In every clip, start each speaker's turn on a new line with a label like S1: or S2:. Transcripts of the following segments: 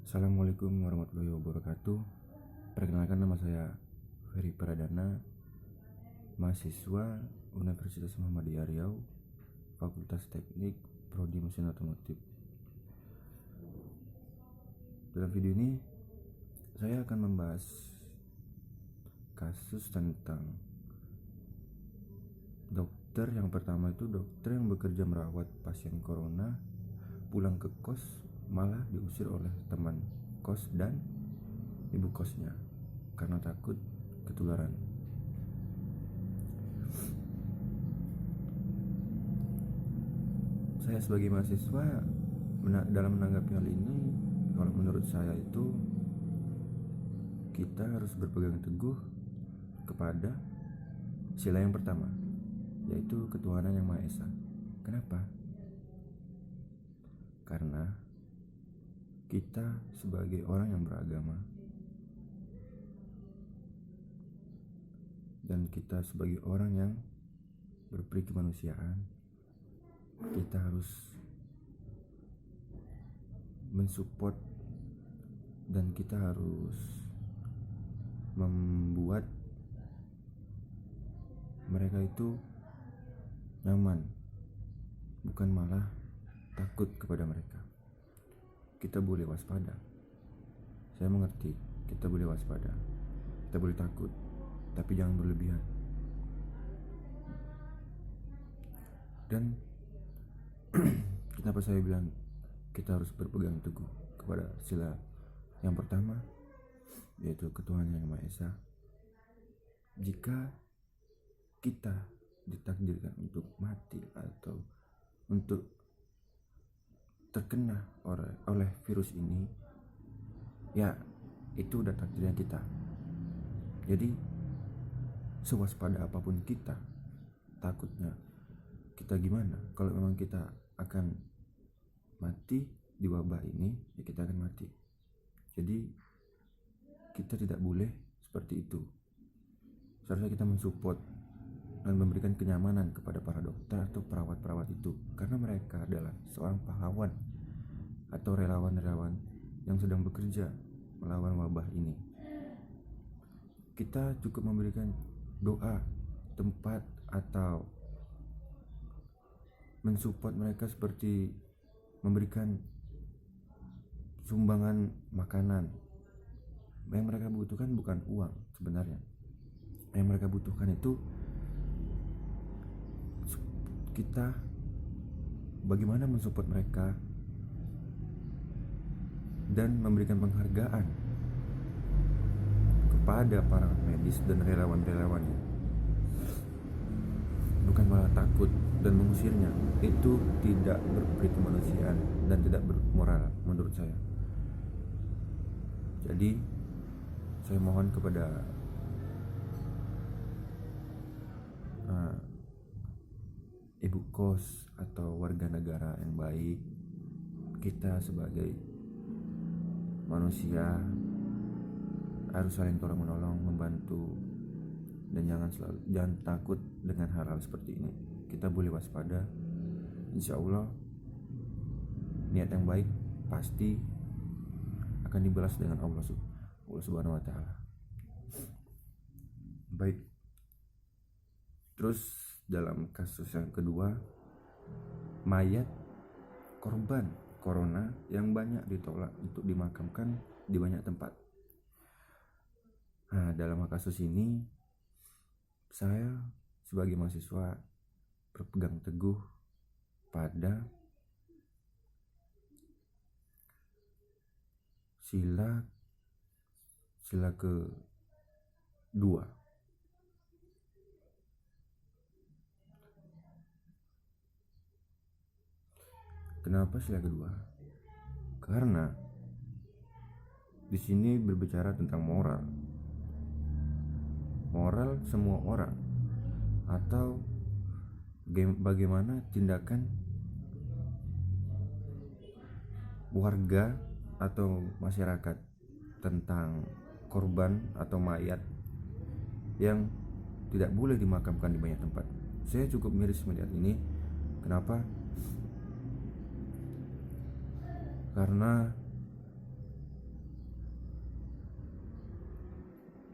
S1: Assalamualaikum warahmatullahi wabarakatuh. Perkenalkan, nama saya Ferry Pradana, mahasiswa Universitas Muhammadiyah Riau, Fakultas Teknik, Prodi Mesin Otomotif. Dalam video ini saya akan membahas kasus tentang dokter. Yang pertama itu dokter yang bekerja merawat pasien corona pulang ke kos malah diusir oleh teman kos dan ibu kosnya karena takut ketularan. Saya sebagai mahasiswa dalam menanggapi hal ini, kalau menurut saya itu kita harus berpegang teguh kepada sila yang pertama, yaitu ketuhanan yang Maha Esa. Kenapa? Karena kita sebagai orang yang beragama dan kita sebagai orang yang berperi kemanusiaan, kita harus mensupport dan kita harus membuat mereka itu nyaman, bukan malah takut kepada mereka. Kita boleh waspada, saya mengerti, kita boleh waspada, kita boleh takut, tapi jangan berlebihan. Dan kenapa saya bilang kita harus berpegang teguh kepada sila yang pertama, yaitu ketuhanan yang Maha Esa. Jika kita ditakdirkan untuk mati atau untuk terkena oleh virus ini, ya itu udah takdirnya kita. Jadi sewaspada apapun kita, takutnya kita gimana kalau memang kita akan mati di wabah ini, ya kita akan mati. Jadi kita tidak boleh seperti itu. Seharusnya kita mensupport dan memberikan kenyamanan kepada para dokter atau perawat-perawat itu, karena mereka adalah seorang pahlawan atau relawan-relawan yang sedang bekerja melawan wabah ini. Kita cukup memberikan doa, tempat, atau mensupport mereka seperti memberikan sumbangan makanan. Yang mereka butuhkan bukan uang sebenarnya. Yang mereka butuhkan itu kita bagaimana mensupport mereka dan memberikan penghargaan kepada para medis dan relawan-relawannya, bukan malah takut dan mengusirnya. Itu tidak berperi kemanusiaan dan tidak bermoral menurut saya. Jadi saya mohon kepada ibu kos atau warga negara yang baik, kita sebagai manusia harus saling tolong menolong, membantu, dan jangan takut dengan hal-hal seperti ini. Kita boleh waspada. Insya Allah niat yang baik pasti akan dibalas dengan Allah Subhanahu wa Ta'ala. Baik. Terus dalam kasus yang kedua, mayat korban corona yang banyak ditolak untuk dimakamkan di banyak tempat. Nah, dalam kasus ini saya sebagai mahasiswa berpegang teguh pada sila kedua. Kenapa sila kedua? Karena di sini berbicara tentang moral semua orang, atau bagaimana tindakan warga atau masyarakat tentang korban atau mayat yang tidak boleh dimakamkan di banyak tempat. Saya cukup miris melihat ini. Kenapa? Karena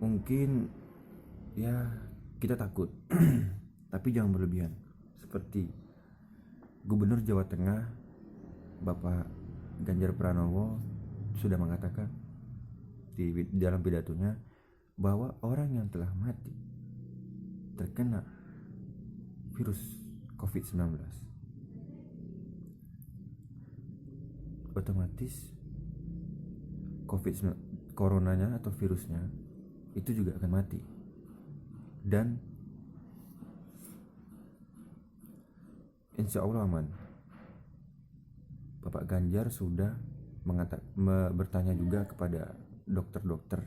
S1: mungkin ya kita takut tapi jangan berlebihan. Seperti Gubernur Jawa Tengah Bapak Ganjar Pranowo sudah mengatakan di dalam pidatonya bahwa orang yang telah mati terkena virus COVID-19 otomatis coronanya atau virusnya itu juga akan mati. Dan insya Allah aman. Bapak Ganjar sudah bertanya juga kepada dokter-dokter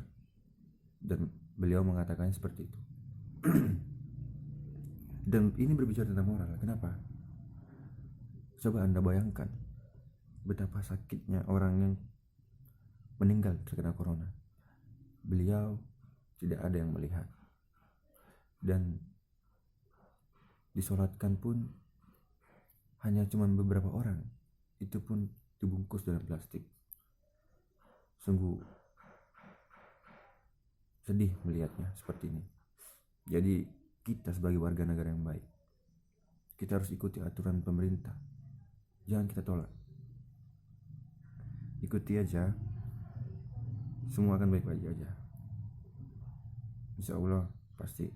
S1: dan beliau mengatakan seperti itu. Dan ini berbicara tentang moral. Kenapa? Coba Anda bayangkan betapa sakitnya orang yang meninggal terkena corona. Beliau tidak ada yang melihat, dan disolatkan pun hanya cuma beberapa orang, itu pun dibungkus dalam plastik. Sungguh sedih melihatnya seperti ini. Jadi kita sebagai warga negara yang baik, kita harus ikuti aturan pemerintah, jangan kita tolak. Ikuti aja, semua akan baik-baik aja, insya Allah pasti.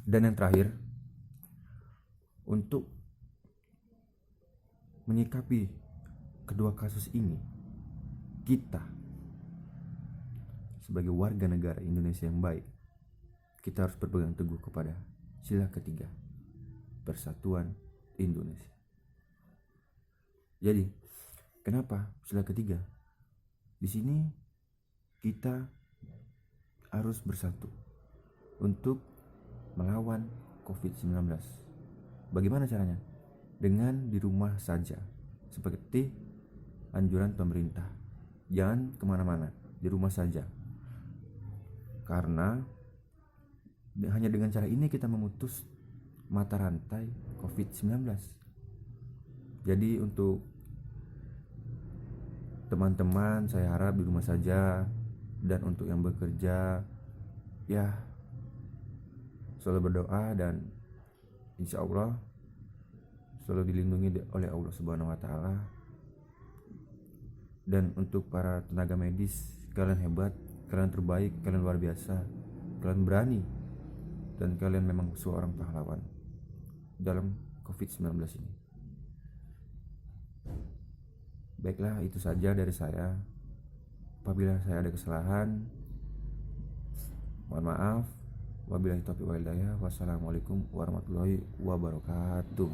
S1: Dan yang terakhir, untuk menyikapi kedua kasus ini, kita sebagai warga negara Indonesia yang baik, kita harus berpegang teguh kepada sila ketiga, Persatuan Indonesia. Jadi, kenapa sila ketiga? Di sini kita harus bersatu untuk melawan COVID-19. Bagaimana caranya? Dengan di rumah saja, seperti anjuran pemerintah. Jangan kemana-mana, di rumah saja. Karena hanya dengan cara ini kita memutus mata rantai COVID-19. Jadi untuk teman-teman, saya harap di rumah saja. Dan untuk yang bekerja, ya selalu berdoa dan insya Allah selalu dilindungi oleh Allah Subhanahu wa Ta'ala. Dan untuk para tenaga medis, kalian hebat, kalian terbaik, kalian luar biasa, kalian berani, dan kalian memang seorang pahlawan dalam COVID-19 ini. Baiklah, itu saja dari saya. Apabila saya ada kesalahan, mohon maaf. Wabillahi taufiq wal hidayah. Wassalamualaikum warahmatullahi wabarakatuh.